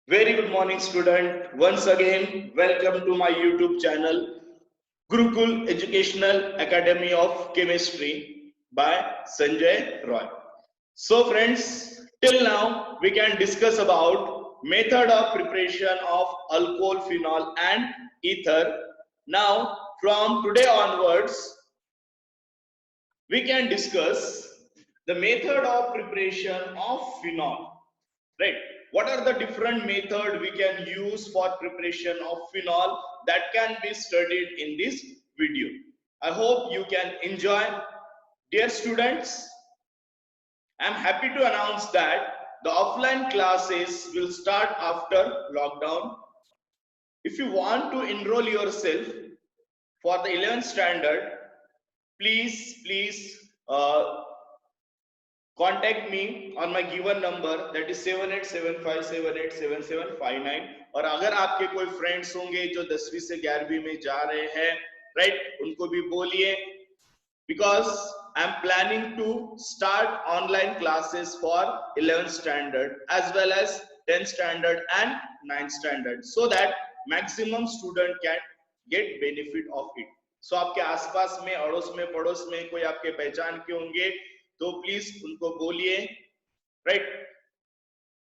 Very good morning, student. Once again, welcome to my YouTube channel, Gurukul Educational Academy of Chemistry by Sanjay Roy. So, friends, till now we can discuss about method of preparation of alcohol, phenol, and ether. Now, from today onwards, we can discuss the method of preparation of phenol, right? What are the different method we can use for preparation of phenol that can be studied in this video. I hope you can enjoy. Dear students, I'm happy to announce that the offline classes will start after lockdown. If you want to enroll yourself for the 11th standard, please contact me on my given number, that is 7875787759. और अगर आपके कोई friends होंगे जो 10वीं से 11वीं में जा रहे हैं, राइट, उनको भी बोलिए, because I'm planning to start online classes for 11th standard as well as 10th standard and 9th standard, so that maximum student can get benefit of it. So आपके आसपास में, अड़ोस में, पड़ोस में कोई आपके पहचान के होंगे तो प्लीज उनको बोलिए, राइट।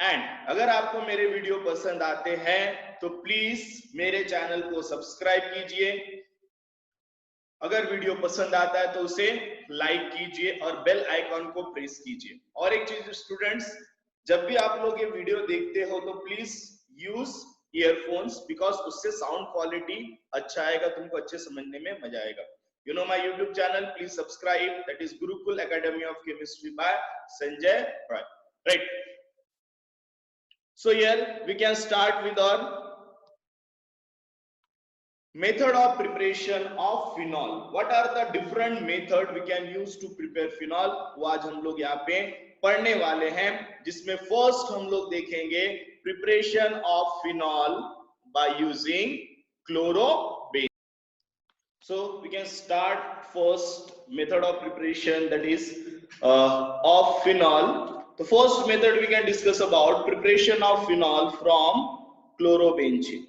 एंड अगर आपको मेरे वीडियो पसंद आते हैं तो प्लीज मेरे चैनल को सब्सक्राइब कीजिए। अगर वीडियो पसंद आता है तो उसे लाइक कीजिए और बेल आइकॉन को प्रेस कीजिए। और एक चीज स्टूडेंट्स, जब भी आप लोग ये वीडियो देखते हो तो प्लीज यूज ईयरफोन्स, बिकॉज उससे साउंड क्वालिटी अच्छा आएगा, तुमको अच्छे समझने में मजा आएगा। You know my YouTube channel, please subscribe. That is Gurukul Academy of Chemistry by Sanjay Roy. Right. So here we can start with our method of preparation of phenol. What are the different method we can use to prepare phenol? वो आज हम लोग यहाँ पे पढ़ने वाले हैं, जिसमें फर्स्ट हम लोग देखेंगे preparation of phenol by using chlorobenzene. So we can start first method of preparation, that is of phenol. The first method we can discuss about preparation of phenol from chlorobenzene.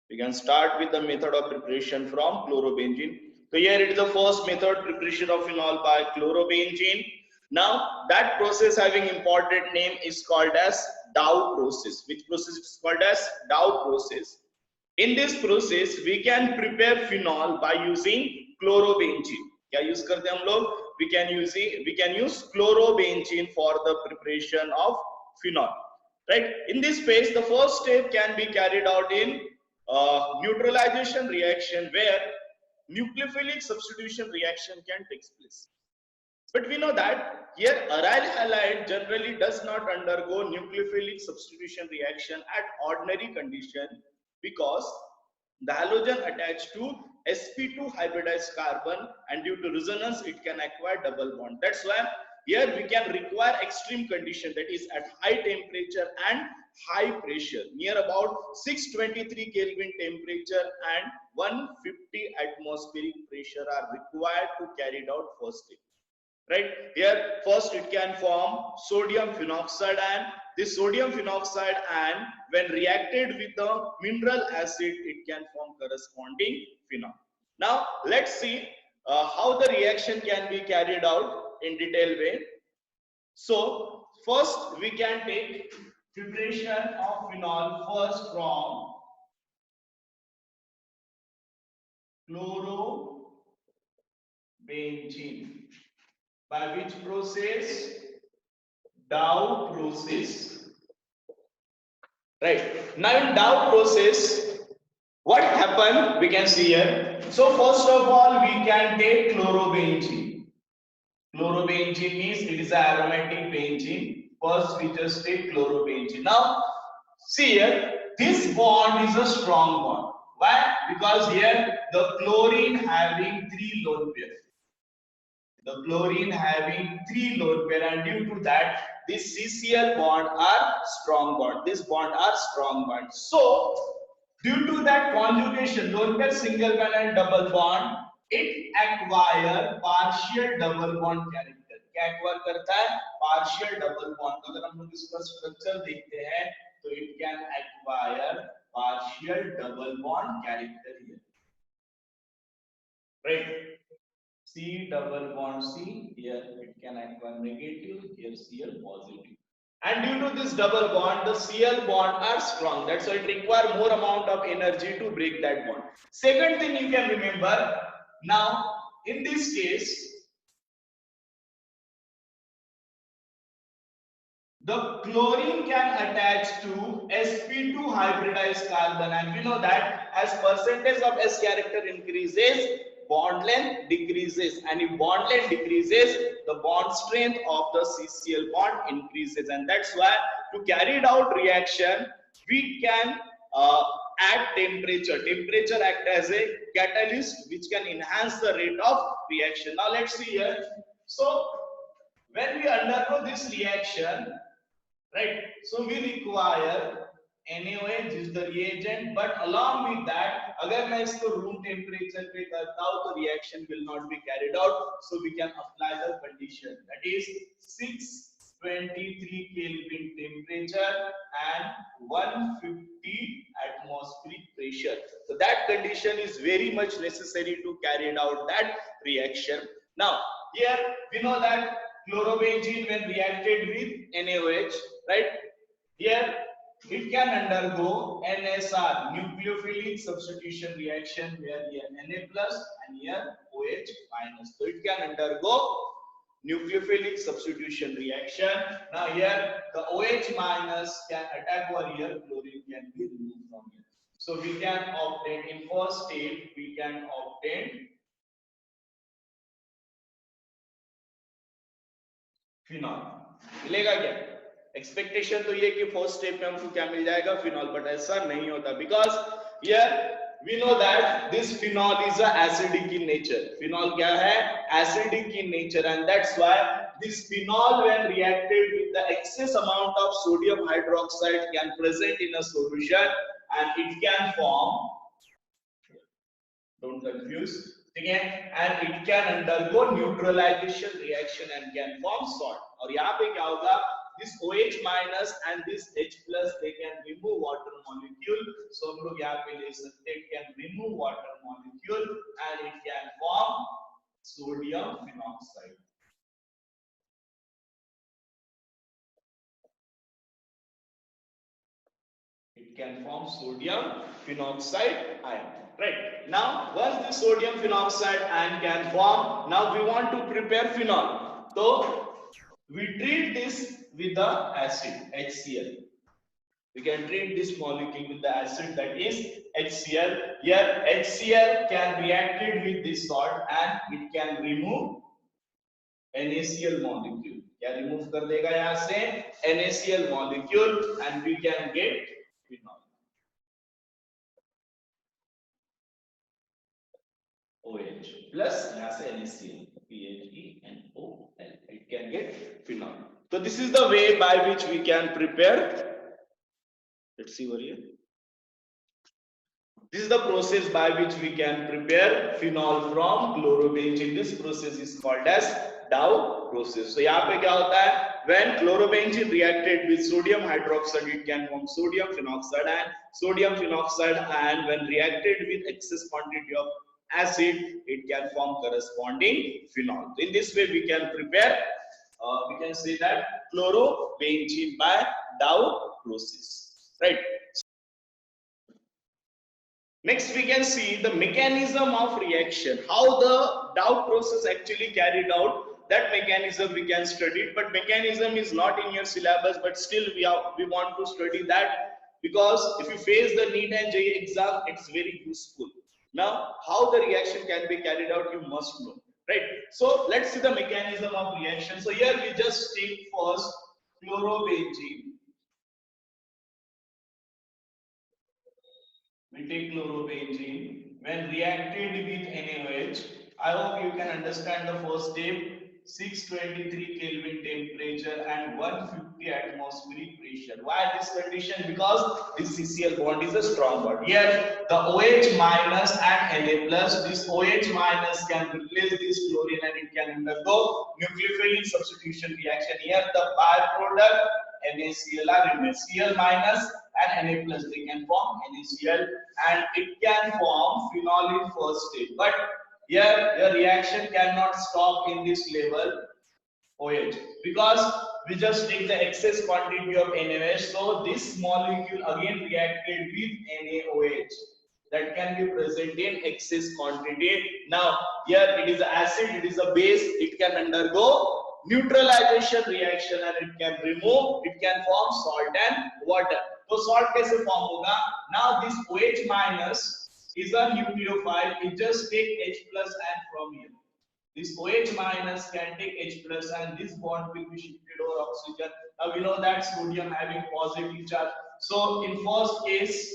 We can start with the method of preparation from chlorobenzene. So here it is the first method, preparation of phenol by chlorobenzene. Now that process having important name is called as Dow process. Which process is called as Dow process? In this process we can prepare phenol by using chlorobenzene. क्या use करते हैं हम लोग? We can use chlorobenzene for the preparation of phenol, right? In this phase the first step can be carried out in neutralization reaction, where nucleophilic substitution reaction can take place. But we know that here aryl halide generally does not undergo nucleophilic substitution reaction at ordinary condition, because the halogen attached to sp2 hybridized carbon, and due to resonance it can acquire double bond. That's why here we can require extreme condition, that is at high temperature and high pressure, near about 623 Kelvin temperature and 150 atmospheric pressure are required to carry out first step. Right here, first it can form sodium phenoxide, and this sodium phenoxide, and when reacted with the mineral acid it can form corresponding phenol. Now let's see how the reaction can be carried out in detailed way. So first we can take preparation of phenol first from chlorobenzene. By which process? Dow process. Right. Now in Dow process, what happened? We can see here. So first of all, we can take chlorobenzene. Chlorobenzene means it is an aromatic benzene. First, we just take chlorobenzene. Now, see here, this bond is a strong bond. Why? Because here the chlorine having 3 lone pair. The chlorine having 3 lone pair, and due to that this CCl bond are strong bond. This bond are strong bond. So due to that conjugation, lone pair, single bond and double bond, it acquire partial double bond character. क्या acquire करता है? Partial double bond. तो अगर हम लोग इसका structure देखते हैं तो it can acquire partial double bond character here, right? C double bond C, here it can acquire negative, here Cl positive. And due to this double bond, the Cl bond are strong. That's why it require more amount of energy to break that bond. Second thing you can remember, now in this case, the chlorine can attach to sp2 hybridized carbon, and we know that as percentage of S character increases, bond length decreases, and if bond length decreases, the bond strength of the CCl bond increases, and that's why to carry it out reaction, we can add temperature. Temperature act as a catalyst which can enhance the rate of reaction. Now let's see here. So when we undergo this reaction, right, so we require NaOH is the reagent, but along with that, अगर मैं इसको room temperature पे करता हूँ तो reaction will not be carried out, so we can apply the condition, that is 623 Kelvin temperature and 150 atmospheric pressure. So that condition is very much necessary to carry out that reaction. Now here we know that chlorobenzene when reacted with NaOH, right, here it can undergo NSR, nucleophilic substitution reaction, where here Na plus and here OH minus. So it can undergo nucleophilic substitution reaction. Now here the OH minus can attack over here, chlorine can be removed from here. So we can obtain, in first step we can obtain phenol. मिलेगा क्या? Expectation तो ये कि first step में हमको क्या मिल जाएगा, phenol, but ऐसा नहीं होता, because here we know that this phenol is a acidic in nature. Phenol क्या है? Acidic in nature, and that's why this phenol when reacted with the excess amount of sodium hydroxide can present in a solution and it can form, don't confuse, again, and it can undergo neutralization reaction and can form salt. और यहाँ पे क्या होगा, this OH minus and this H plus they can remove water molecule, so हम लोग यहाँ पे ले सकते हैं, it can remove water molecule and it can form sodium phenoxide. It can form sodium phenoxide ion. Right. Now, once the sodium phenoxide ion can form, now we want to prepare phenol. So, we treat this with the acid HCl. We can treat this molecule with the acid, that is HCl. Here, HCl can react it with this salt and it can remove NaCl molecule. क्या remove कर देगा यहाँ से NaCl molecule and we can get phenol. OH plus यहाँ से NaCl, PHENOL. It can get phenol. So this is the way by which we can prepare. Let's see over here. This is the process by which we can prepare phenol from chlorobenzene. This process is called as Dow process. So यहाँ पे क्या होता है? When chlorobenzene reacted with sodium hydroxide, it can form sodium phenoxide ion. Sodium phenoxide ion, when reacted with excess quantity of acid, it can form corresponding phenol. In this way, we can prepare. We can say that chlorobenzene by Dow process, right? Next, we can see the mechanism of reaction, how the Dow process actually carried out. That mechanism we can study, but mechanism is not in your syllabus, but still we want to study that, because if you face the NEET and JEE exam, it's very useful. Now, how the reaction can be carried out, you must know, right? So let's see the mechanism of reaction. So here we just take first chlorobenzene. We take chlorobenzene when reacted with NaOH. I hope you can understand the first step. 623 Kelvin temperature and 150 atmospheric pressure. Why this condition? Because this CCl bond is a strong bond. Here the OH minus and Na plus, this OH minus can replace this chlorine and it can undergo nucleophilic substitution reaction. Here the byproduct NaCl remains. Cl minus and Na plus, they can form NaCl and it can form phenol in first stage. But here your reaction cannot stop in this level OH, because we just take the excess quantity of NaOH. So this molecule again reacted with NaOH that can be present in excess quantity. Now here it is acid, it is a base, it can undergo neutralization reaction and it can remove, it can form salt and water. So salt कैसे form होगा? Now this OH minus is a nucleophile, it just take H plus and from here. This OH minus can take H plus and this bond will be shifted over oxygen. Now we know that sodium having positive charge. So in first case,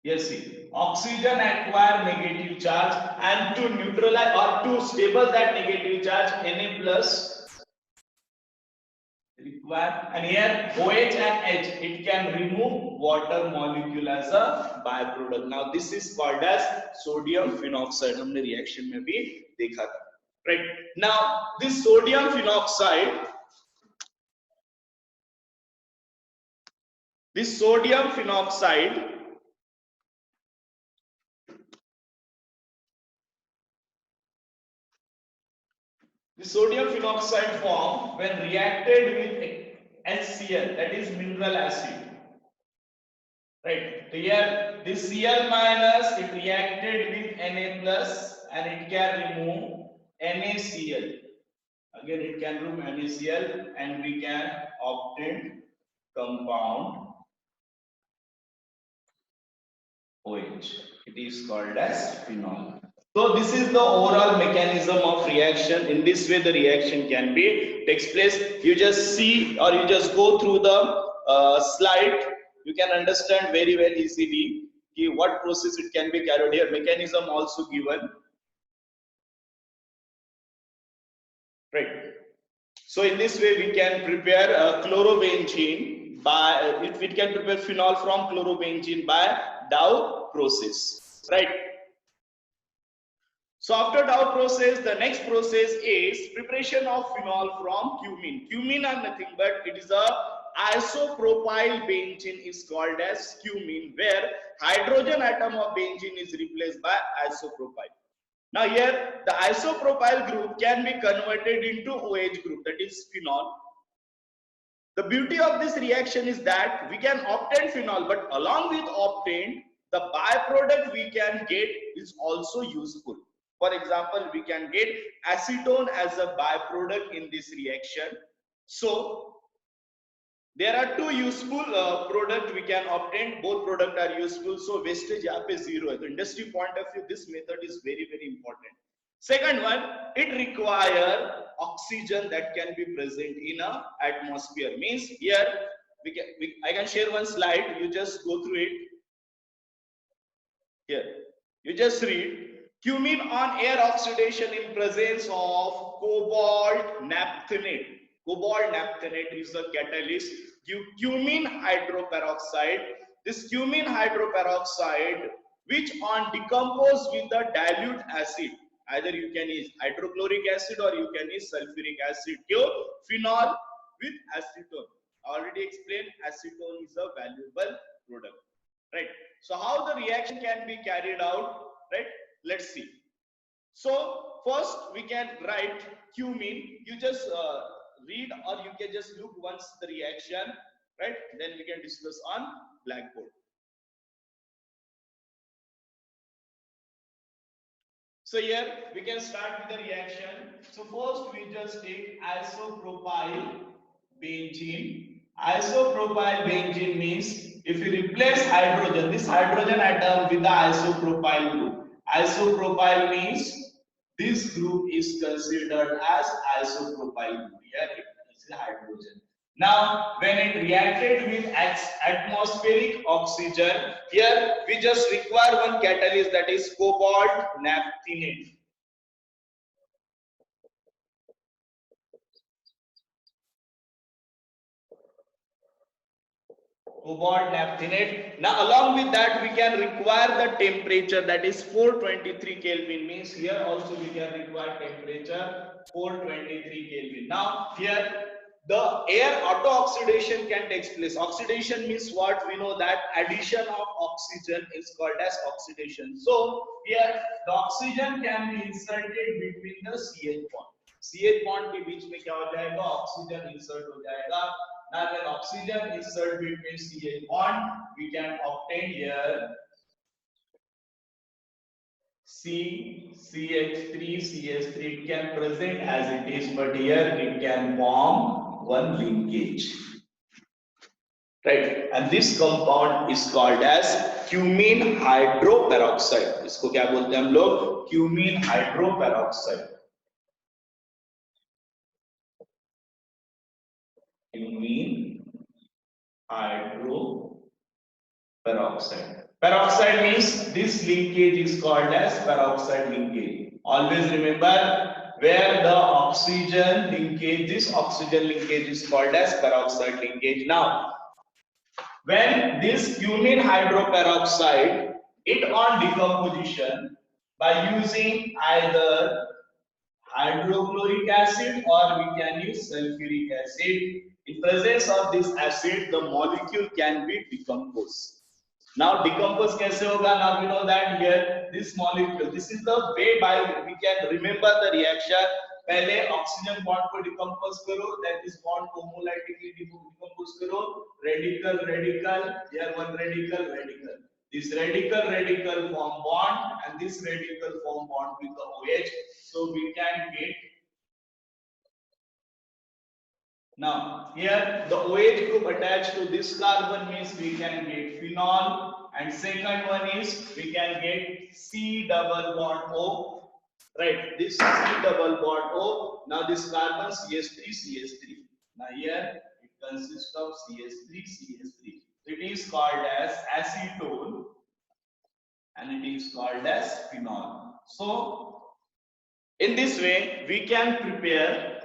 yes, see, oxygen acquire negative charge and to neutralize or to stable that negative charge, Na plus require, and here OH and H, it can remove water molecule as a byproduct. Now this is called as sodium phenoxide. हमने reaction में भी देखा था, right? Now this sodium phenoxide, the sodium phenoxide form when reacted with HCl, that is mineral acid, right? So here this Cl minus, it reacted with Na plus and it can remove NaCl. Again it can remove NaCl and we can obtain compound OH. It is called as phenol. So this is the overall mechanism of reaction. In this way the reaction can be takes place. You just see or you just go through the slide. You can understand very easily what process it can be carried here. Mechanism also given. Right. So in this way we can prepare chlorobenzene by it can prepare phenol from chlorobenzene by Dow process. Right. So after Dow process, the next process is preparation of phenol from cumene. Cumene are nothing but it is a isopropyl benzene is called as cumene, where hydrogen atom of benzene is replaced by isopropyl. Now here the isopropyl group can be converted into OH group, that is phenol. The beauty of this reaction is that we can obtain phenol, but along with obtained, the byproduct we can get is also useful. For example, we can get acetone as a byproduct in this reaction. So there are two useful products we can obtain. Both products are useful. So wastage यहाँ पे zero है. The industry point of view, this method is very important. Second one, it require oxygen that can be present in a atmosphere. Means here I can share one slide. You just go through it. Here you just read. Cumene on air oxidation in presence of cobalt naphthenate. Cobalt naphthenate is the catalyst. Give cumene hydroperoxide. This cumene hydroperoxide, which on decompose with the dilute acid, either you can use hydrochloric acid or you can use sulfuric acid. Give phenol with acetone. I already explained acetone is a valuable product, right? So how the reaction can be carried out, right? Let's see. So first we can write cumene. You just read or you can just look once the reaction, right? Then we can discuss on blackboard. So here we can start with the reaction. So first we just take isopropyl benzene. Isopropyl benzene means if you replace hydrogen, this hydrogen atom with the isopropyl group. Isopropyl means this group is considered as isopropyl group. Here it is hydrogen. Now, when it reacted with atmospheric oxygen, here we just require one catalyst, that is cobalt naphthenate. Cobalt naphthenate. Now along with that we can require the temperature, that is 423 Kelvin. Means here also we can require temperature 423 Kelvin. Now here the air auto oxidation can take place. Oxidation means what? We know that addition of oxygen is called as oxidation. So here the oxygen can be inserted between the CH bond. CH bond के बीच में क्या हो जाएगा? Oxygen insert हो जाएगा. Now when oxygen insert between CH bond, we can obtain here CH3, CH3. It can present as it is, but here it can form one linkage, right? And this compound is called as cumene hydroperoxide. इसको क्या बोलते हैं हम लोग? Cumene hydroperoxide. Cumene hydroperoxide. Peroxide means this linkage is called as peroxide linkage. Always remember, where the oxygen linkage, this oxygen linkage is called as peroxide linkage. Now, when this cumene hydroperoxide, it on decomposition by using either hydrochloric acid or we can use sulfuric acid. In presence of this acid, the molecule can be decomposed. Now decompose कैसे होगा? Now we know that here this molecule, this is the way by we can remember the reaction. पहले oxygen bond को decompose करो, that is bond को homolytically decompose करो, radical radical, here one radical radical. This radical form bond and this radical form bond with the OH. So we can get. Now here the OH group attached to this carbon means we can get phenol, and second one is we can get C double bond O. Right, this is C double bond O. Now this carbon CH3. Now here it consists of CH3. It is called as acetone and it is called as phenol. So in this way we can prepare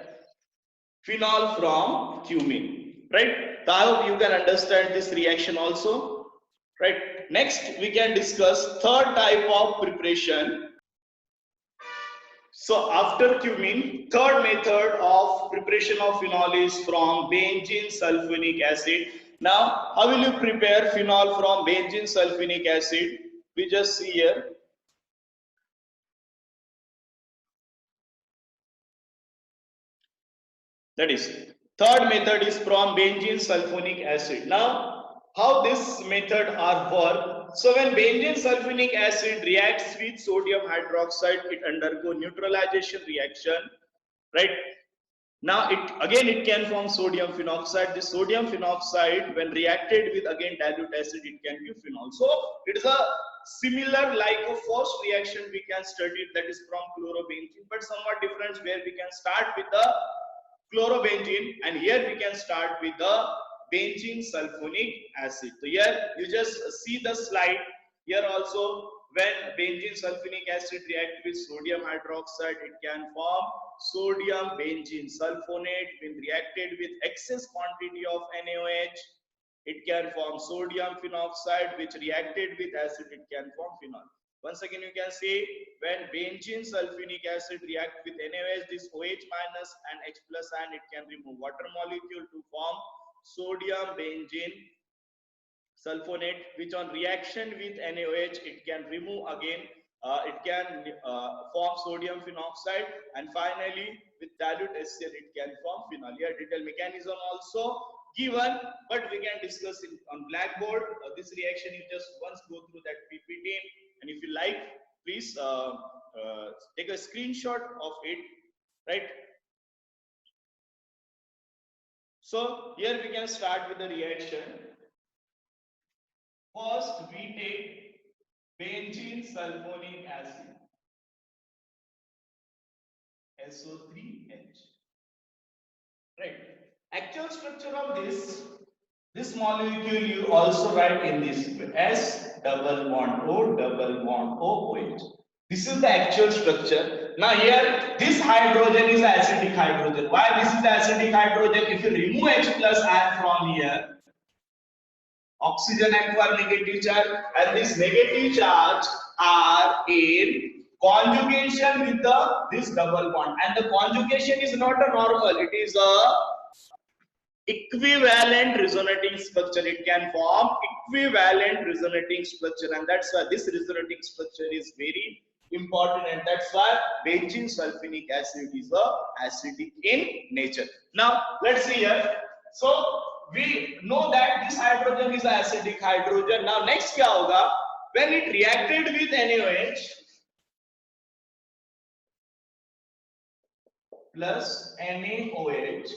phenol from cumene, right? So I hope you can understand this reaction also, right? Next we can discuss third type of preparation. So after cumene, third method of preparation of phenol is from benzene sulfonic acid. Now how will you prepare phenol from benzene sulfonic acid? We just see here. That is, third method is from benzene sulfonic acid. Now, how this method are work? So when benzene sulfonic acid reacts with sodium hydroxide, it undergo neutralization reaction, right? Now it can form sodium phenoxide. This sodium phenoxide, when reacted with again dilute acid, it can give phenol. So it is a similar like a first reaction we can study, that is from chlorobenzene, but somewhat different, where we can start with the chlorobenzene and here we can start with the benzene sulfonic acid. So here you just see the slide. Here also, when benzene sulfonic acid react with sodium hydroxide, it can form sodium benzene sulfonate. When reacted with excess quantity of NaOH, it can form sodium phenoxide, which reacted with acid, it can form phenol. Once again, you can say when benzene sulfonic acid react with NaOH, this OH minus and H plus ion, it can remove water molecule to form sodium benzene sulfonate, which on reaction with NaOH, it can remove again, it can form sodium phenoxide, and finally with dilute HCl, it can form phenol. Here detailed mechanism also given, but we can discuss it on blackboard. This reaction you just once go through that PPT, and if you like, please take a screenshot of it, right? So here we can start with the reaction. First we take benzene sulfonic acid, SO3H, right? Actual structure of this molecule you also write in this way, S double bond O double bond OH. This is the actual structure. Now here this hydrogen is acidic hydrogen. Why this is the acidic hydrogen? If you remove H plus ion from here, oxygen acquire negative charge, and this negative charge are in conjugation with this double bond, and the conjugation is not a normal, it is a equivalent resonating structure. It can form equivalent resonating structure, and that's why this resonating structure is very important, and that's why benzene sulfonic acid is acidic in nature. Now let's see here. So we know that this hydrogen is acidic hydrogen. Now next क्या होगा, when it reacted with NaOH plus NaOH.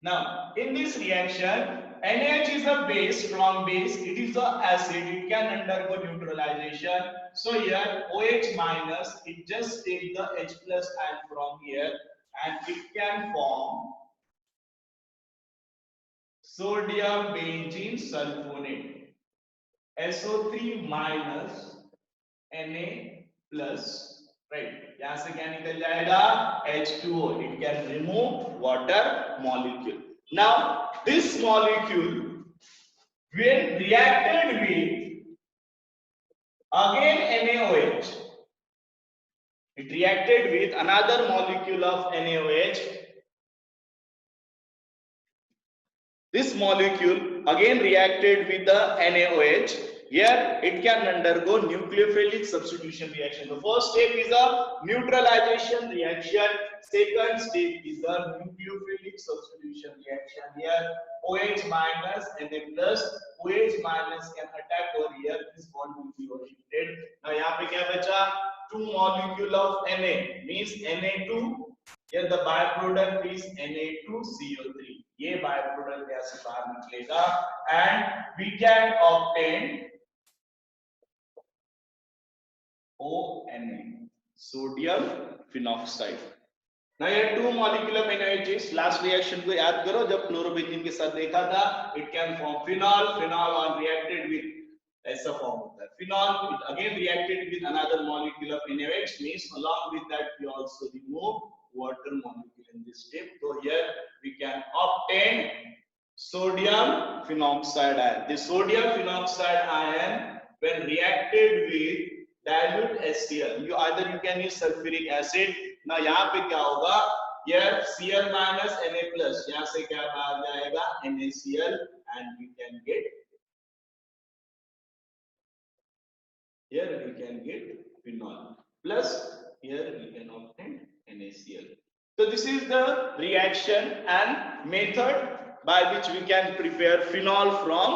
Now in this reaction, NaOH is a base, strong base, it is a acid, it can undergo neutralization. So here OH minus, it just take the H plus ion from here and it can form sodium benzene sulfonate, SO3 minus Na plus, right? यहाँ से क्या निकल जाएगा, H2O. It can remove water molecule. Now this molecule when reacted with again NaOH, it reacted with another molecule of NaOH. This molecule again reacted with the NaOH. Here it can undergo nucleophilic substitution reaction. The first step is a neutralization reaction. Second step is a nucleophilic substitution reaction. Here OH minus Na plus, OH minus can attack over here. This bond will be shifted. Now यहाँ पे क्या बचा? Two molecule of Na means Na2. Here the byproduct is Na2CO3. ये byproduct यहाँ से बाहर निकलेगा and we can obtain ONA, sodium phenoxide. Now here two molecule of NaOH. Last reaction को याद करो, जब क्लोरोबेंजीन के साथ देखा था, it can form phenol. Phenol on reacted with ऐसा form होता है. Phenol it again reacted with another molecule of NaOH. Means along with that we also remove water molecule in this step. So here we can obtain sodium phenoxide ion. The sodium phenoxide ion when reacted with dilute HCl, you can use sulfuric acid. Now यहाँ पे क्या होगा, here Cl minus Na plus, यहाँ से क्या बाहर जाएगा NaCl and we can get, here we can get phenol plus here we can obtain NaCl. So this is the reaction and method by which we can prepare phenol from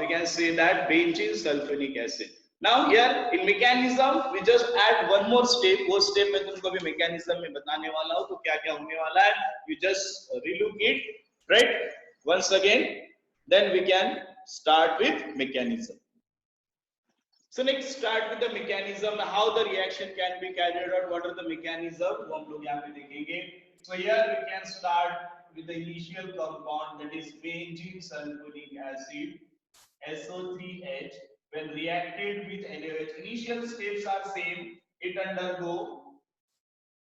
we can say that benzene sulfonic acid. Now here in mechanism we just add one more step. वो step मैं तुमको भी mechanism में बताने वाला हूँ, तो क्या क्या होने वाला है, you just relook it right once again, then we can start with mechanism. So next start with the mechanism, how the reaction can be carried out, what are the mechanism, वो हम लोग यहाँ पे देखेंगे. So here we can start with the initial compound, that is benzene sulfonic acid, SO3H. When reacted with NaOH, initial steps are same. It undergo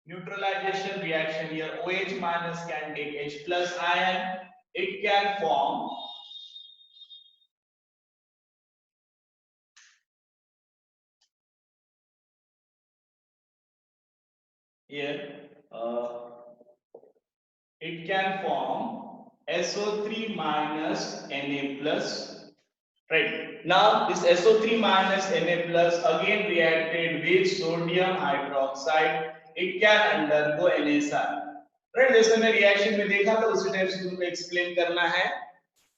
neutralization reaction. Here OH minus can take H plus ion. It can form here it can form SO3 minus Na plus. Right. Now this SO3 minus Na plus again reacted with sodium hydroxide. It can undergo NSR. Right. जैसे मैं reaction में देखा था उसी type से तुमको explain करना है.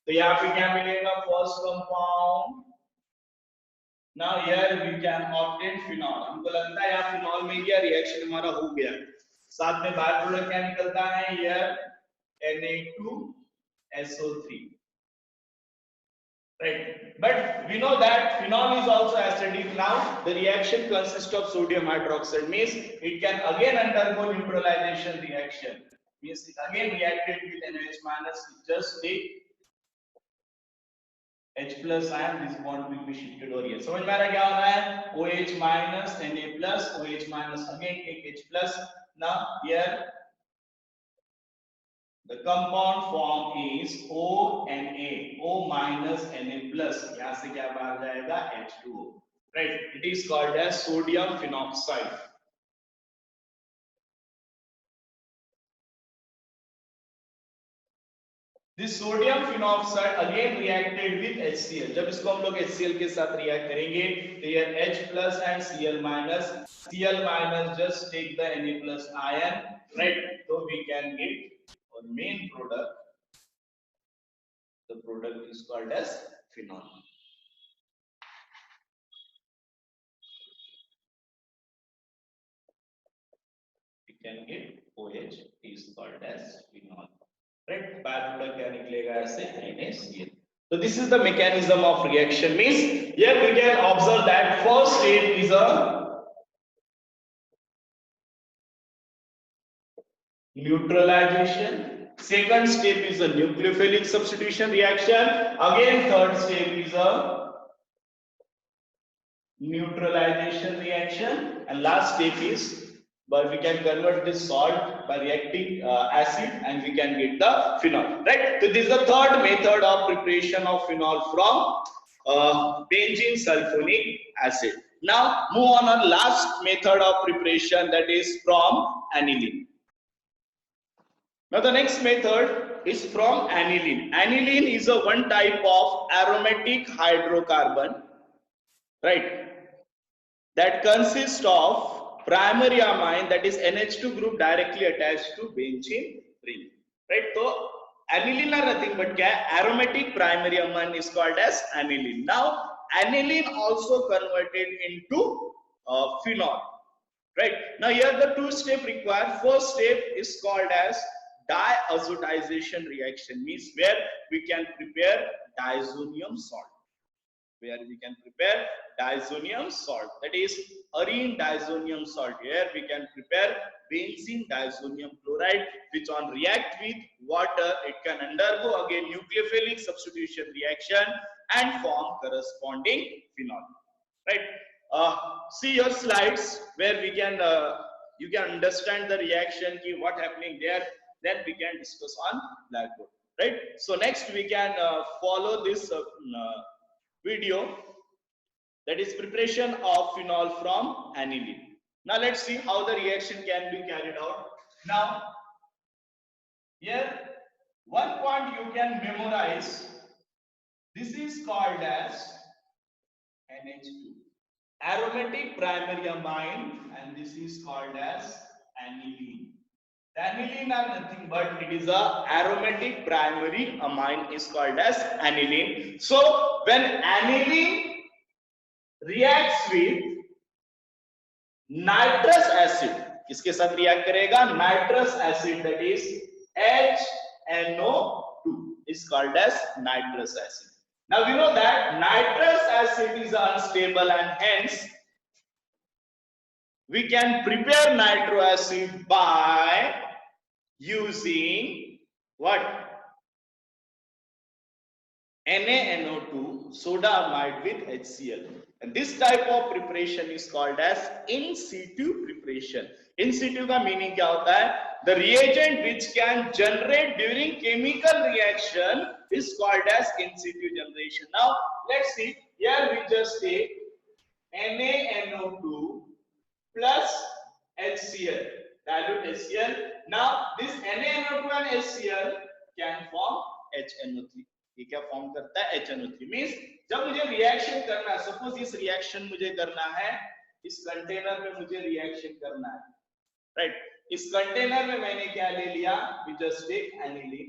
तो यहाँ पे क्या मिलेगा, first compound. Now here we can obtain phenol. हमको लगता है यहाँ फिनॉल में क्या रिएक्शन हमारा हो गया. साथ में बाय प्रोडक्ट क्या निकलता है, here Na2SO3. Right, but we know that phenol is also acidic. Now the reaction consists of sodium hydroxide, means it can again undergo neutralization reaction, means it again reacted with NaOH minus, just take H plus ion, this bond will be shifted over here. समझ में आ रहा क्या हो रहा है, OH minus Na plus, OH minus again take H plus. Now here the compound form is ONA, O minus Na plus. यहाँ से क्या बाहर जाएगा, H2O. Right? It is called as sodium phenoxide. This sodium phenoxide again reacted with HCl. जब इसको हम लोग HCl के साथ रिएक्ट करेंगे तो ये H plus and Cl minus. Cl minus just take the Na plus ion, right? So we can get our main product. The product is called as phenol. We can get OH is called as phenol. Right? Byproduct क्या निकलेगा ऐसे NaCl. So this is the mechanism of reaction. Means here we can observe that first step is a neutralization. Second step is a nucleophilic substitution reaction. Again, third step is a neutralization reaction, and last step is, but we can convert this salt by reacting acid and we can get the phenol, right? So this is the third method of preparation of phenol from benzene sulfonic acid. Now move on last method of preparation, that is from aniline. Now the next method is from aniline. Aniline is a one type of aromatic hydrocarbon, right, that consists of primary amine, that is NH2 group directly attached to benzene ring, right? So aniline are nothing but aromatic primary amine is called as aniline. Now aniline also converted into phenol, right? Now here the two step required. First step is called as diazotization reaction, means where we can prepare diazonium salt. Where we can prepare diazonium salt, that is arene diazonium salt. Here we can prepare benzene diazonium chloride, which on react with water it can undergo again nucleophilic substitution reaction and form corresponding phenol, right? See your slides where we can you can understand the reaction ki what happening there, then we can discuss on blackboard, right? So next we can follow this video, that is preparation of phenol from aniline. Now let's see how the reaction can be carried out. Now here one point you can memorize, this is called as NH2, aromatic primary amine, and this is called as aniline. The aniline are nothing but it is a aromatic primary amine is called as aniline. So when aniline reacts with nitrous acid, किसके साथ react करेगा? Nitrous acid, that is HNO2 is called as nitrous acid. Now we know that nitrous acid is unstable and hence we can prepare nitro acid by using what? NaNO2 soda amide with HCl. And this type of preparation is called as in situ preparation. In situ का meaning क्या होता है? The reagent which can generate during chemical reaction is called as in situ generation. Now let's see. Here we just take NaNO2 plus HCl, dilute HCl. Now this NaNO2 and HCl can form HNO3. ये क्या form करता है? HNO3. Means जब मुझे reaction करना है, suppose इस reaction मुझे करना है, इस कंटेनर में मुझे रिएक्शन करना है, राइट? इस कंटेनर में मैंने क्या ले लिया? वी जस्ट टेक एनिलीन,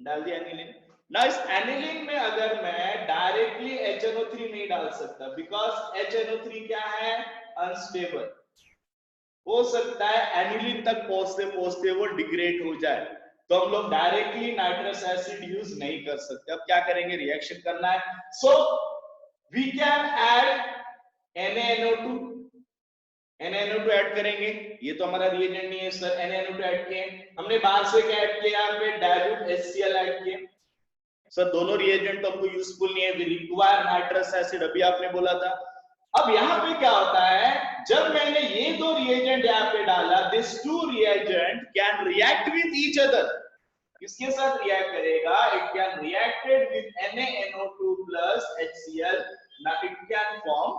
डाल दिया एनिलीन. ना इस एनिलीन में अगर मैं डायरेक्टली HNO3 नहीं डाल सकता, बिकॉज HNO3 क्या है? अनस्टेबल. हो सकता है एनिलीन तक पहुंचते पहुंचते वो डिग्रेड हो जाए, तो हम लोग डायरेक्टली नाइट्रस एसिड यूज नहीं कर सकते. अब क्या करेंगे? रिएक्शन करना है. So we can add NaNO2. NaNO2 add करेंगे. ये तो हमारा रिएजेंट नहीं है सर. NaNO2 ऐड किए, हमने बाहर से क्या ऐड किया? यहाँ पे डाइल्यूट HCl ऐड किए. सर दोनों रिएजेंट तो हमको यूजफुल नहीं है. वी रिक्वायर नाइट्रस एसिड, अभी आपने बोला था. अब यहाँ पे क्या होता है? जब मैंने ये दो रिएजेंट यहाँ पे डाला, this two reagent can react with each other. किसके साथ रिएक्ट करेगा? It can reacted with NaNO2 plus HCl. Now it can form,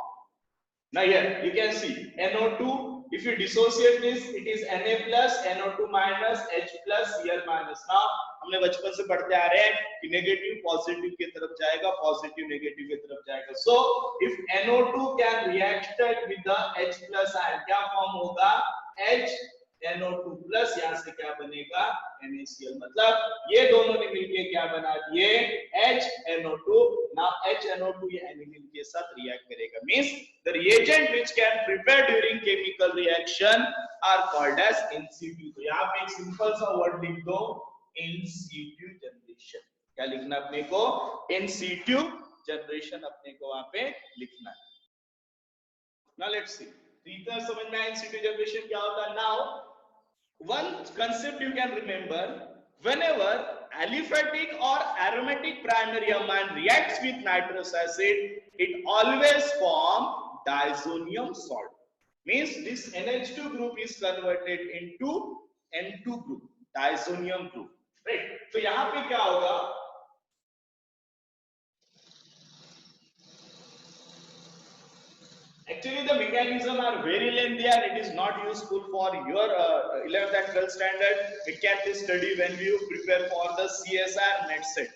now here you can see NO2 If you dissociate this, it is Na plus NO2 minus H plus Cl minus. Now हमने बचपन से पढ़ते आ रहे हैं कि negative positive की तरफ जाएगा, पॉजिटिव नेगेटिव की तरफ जाएगा. So if NO2 can reacted with the H plus ion, क्या फॉर्म होगा? H NO2 प्लस, यहाँ से क्या बनेगा? NaCl. मतलब ये दोनों ने मिलके क्या बना दिए? HNO2. Now HNO2 ये aniline के साथ रिएक्ट करेगा. Means the reagent which can prepare during chemical reaction are called as in situ. तो यहाँ पे एक सिंपल सा वर्ड लिख दो, in situ generation. क्या लिखना अपने को? In situ generation अपने को वहां पे लिखना है. Now let's see. इतना समझ में आया in situ generation क्या होता है? Now one concept you can remember, whenever aliphatic or aromatic primary amine reacts with nitrous acid, it always form diazonium salt. Means this NH2 group is converted into N2 group, diazonium group, right? तो यहाँ पे क्या होगा? Actually, the mechanism are very lengthy and it is not useful for your 11th and 12th standard. It can be studied when you prepare for the CSR net set.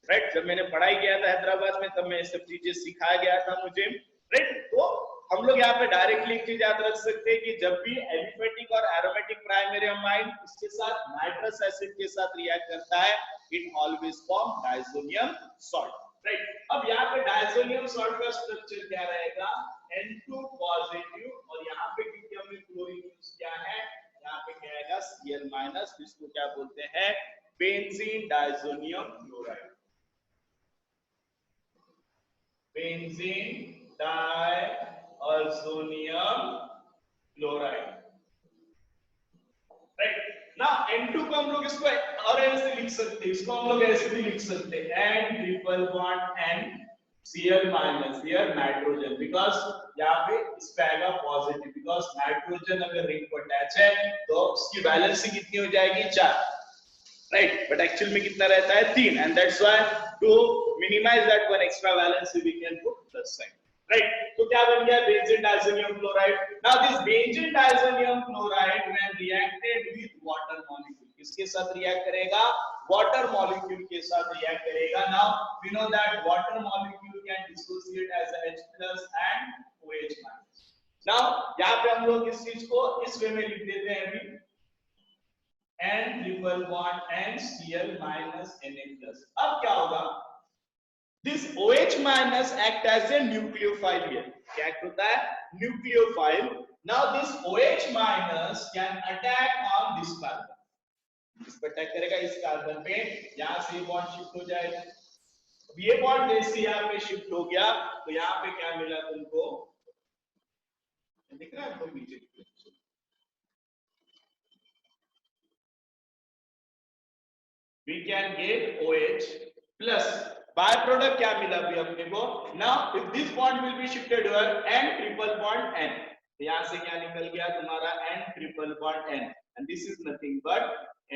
Right? जब मैंने पढ़ाई किया था हैदराबाद में तब मैं ये सब चीजें सिखाया गया था मुझे. Right? तो हम लोग यहाँ पे डायरेक्टली एक चीज याद रख सकते हैं कि जब भी एलिफेटिक और एरोमेटिक प्राइमरी अमाइन इसके साथ नाइट्रस एसिड के साथ रिएक्ट करता है, it always form diazonium salt. Right? अब यहाँ पे डायजोनियम सॉल्ट का स्ट्रक्चर क्या रहेगा? N2 पॉजिटिव, और यहाँ पे क्योंकि हमने क्लोरीन यूज किया है, यहाँ पे क्या आएगा? Cl माइनस, जिसको क्या बोलते हैं? Benzene diazonium chloride. Benzene diazonium chloride. Right? Now N2 को हम लोग इसको और ऐसे लिख सकते हैं, इसको हम लोग ऐसे भी लिख सकते हैं, N triple bond N Cl minus, here nitrogen, because यहाँ पे इस पे आएगा पॉजिटिव, बिकॉज नाइट्रोजन अगर रिंग को अटैच है तो उसकी वैलेंसी कितनी हो जाएगी? 4. राइट? बट एक्चुअल में कितना रहता है? 3. And that's why to minimize that one extra valency we can put plus sign. Right? तो क्या बन गया? Benzene diazonium chloride. Now this benzene diazonium chloride when reacted with water molecule, किसके साथ रिएक्ट करेगा? वाटर मॉलिक्यूल के साथ react करेगा. Now we know that water molecule can dissociate as a H plus and OH minus. Now यहाँ पे हम लोग इस चीज को इस वे में लिख देते हैं अभी, N triple bond N Cl minus Na plus. अब क्या होगा? This OH minus act as a nucleophile here. क्या act होता है? Nucleophile. Now this OH minus can attack on this carbon. इस पर अटैक करेगा, इस कार्बन पे, यहाँ से बॉन्ड शिफ्ट हो जाएगा. ये बॉन्ड जैसे यहाँ पे शिफ्ट हो गया तो यहाँ पे क्या मिला तुमको? दिख रहा है? कोई नीचे we can get OH plus. By product क्या मिला भी अपने को? Now if this bond will be shifted here, N triple bond N, यहाँ से क्या निकल गया तुम्हारा? N triple bond N, and this is nothing but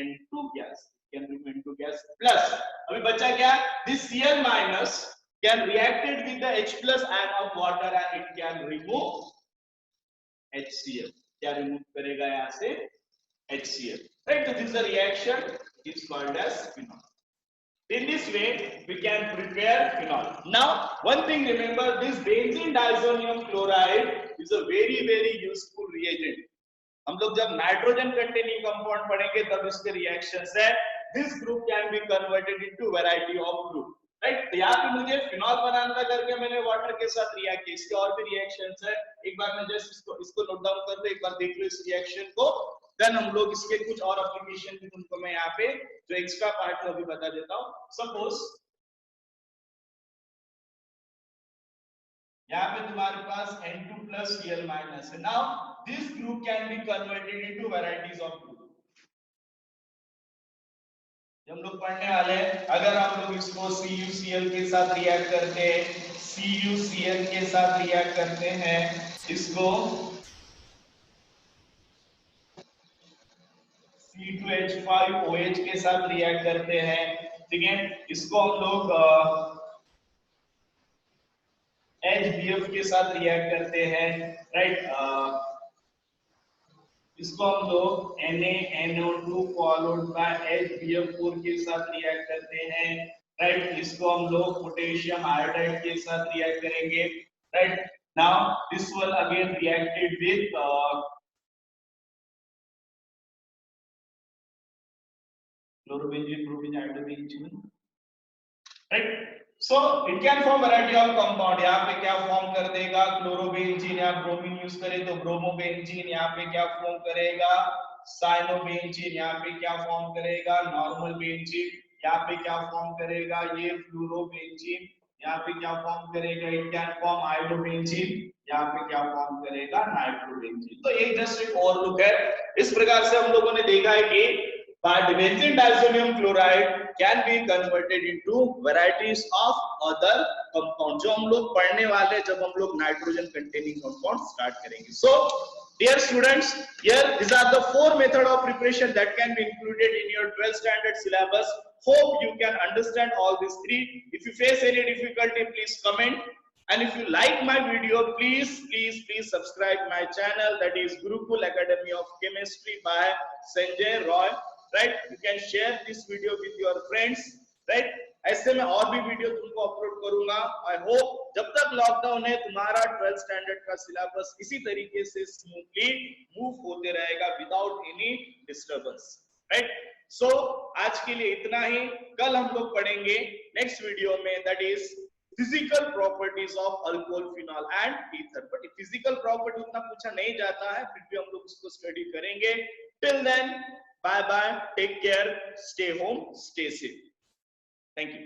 N2 gas. Can remain to gas plus. अभी बचा क्या? This Cl minus can reacted with the H plus ion of water and it can remove HCl. क्या remove करेगा यहाँ से? HCl. Right? So this is a reaction is called as phenol. In this way we can prepare phenol. Now one thing remember, this benzene diazonium chloride is a very useful reagent. हम लोग जब nitrogen containing compound पढ़ेंगे तब इसके reactions है. This group can be converted into variety of group. Right? तो यहाँ पे मुझे फिनॉल बनाना था करके मैंने वाटर के साथ रिएक्ट किया. इसके और भी रिएक्शंस है, एक बार मैं जस्ट इसको नोट डाउन कर लो, एक बार देख लो इस रिएक्शन को, देन हम लोग इसके कुछ और एप्लीकेशन भी तुमको मैं यहाँ पे जो एक्स्ट्रा पार्ट को अभी बता देता हूँ. सपोज यहाँ पे तुम्हारे पास N2 plus Cl minus है. Now this group can be converted into varieties of group. हम लोग पढ़ने वाले हैं, अगर हम लोग इसको CuCl के साथ रिएक्ट करते हैं, CuCl के साथ रिएक्ट करते हैं, इसको C2H5OH के साथ रिएक्ट करते हैं. ठीक है? इसको हम लोग HBF के साथ रिएक्ट करते हैं. राइट? इसको हम लोग NaNO2 फॉलोड बाय HBF4 के साथ रिएक्ट करते हैं, राइट। इसको हम लोग पोटेशियम आयोडाइड के साथ रिएक्ट करेंगे, right. Now this will again reacted with chlorobenzene, bromine, iodobenzene, right. So it can form variety of compound. यहाँ पे क्या फॉर्म कर देगा, क्लोरोबेंजीन या ब्रोमीन यूज करें तो ब्रोमोबेंजीन, यहाँ पे क्या फॉर्म करेगा, साइनोबेंजीन, यहाँ पे क्या फॉर्म करेगा, नॉर्मल बेंजीन, यहाँ पे क्या फॉर्म करेगा, ये फ्लोरोबेंजीन, यहाँ पे क्या फॉर्म करेगा, इट कैन फॉर्म आयोडोबेंजीन, यहाँ पे क्या फॉर्म करेगा, नाइट्रोबेंजीन। तो ये जस्ट एक ओवरलुक है। इस प्रकार से हम लोगों ने देखा है कि benzene diazonium chloride can be converted into varieties of other compounds, जो हम लोग पढ़ने वाले जब हम लोग नाइट्रोजन कंटेनिंग कंपाउंड स्टार्ट करेंगे। So dear students, here these are the 4 method of preparation that can be included in your 12th standard syllabus. Hope you can understand all these 3. If you face any difficulty, please comment. And if you like my video, please subscribe my channel, that is Gurukul Academy of Chemistry by Sanjay Roy, right? You can share this video with your friends, right? ऐसे मैं और भी video तुमको upload करूंगा। I hope जब तक lockdown है तुम्हारा 12th स्टैंडर्ड का सिलेबस इसी तरीके से स्मूथली मूव होते रहेगा विदाउट एनी डिस्टर्बेंस, राइट। सो आज के लिए इतना ही। कल हम लोग पढ़ेंगे नेक्स्ट वीडियो में, that is physical properties of alcohol, phenol and ether. But physical property उतना पूछा नहीं जाता है, फिर भी हम लोग उसको स्टडी करेंगे। Till then, bye bye, take care, stay home, stay safe, thank you.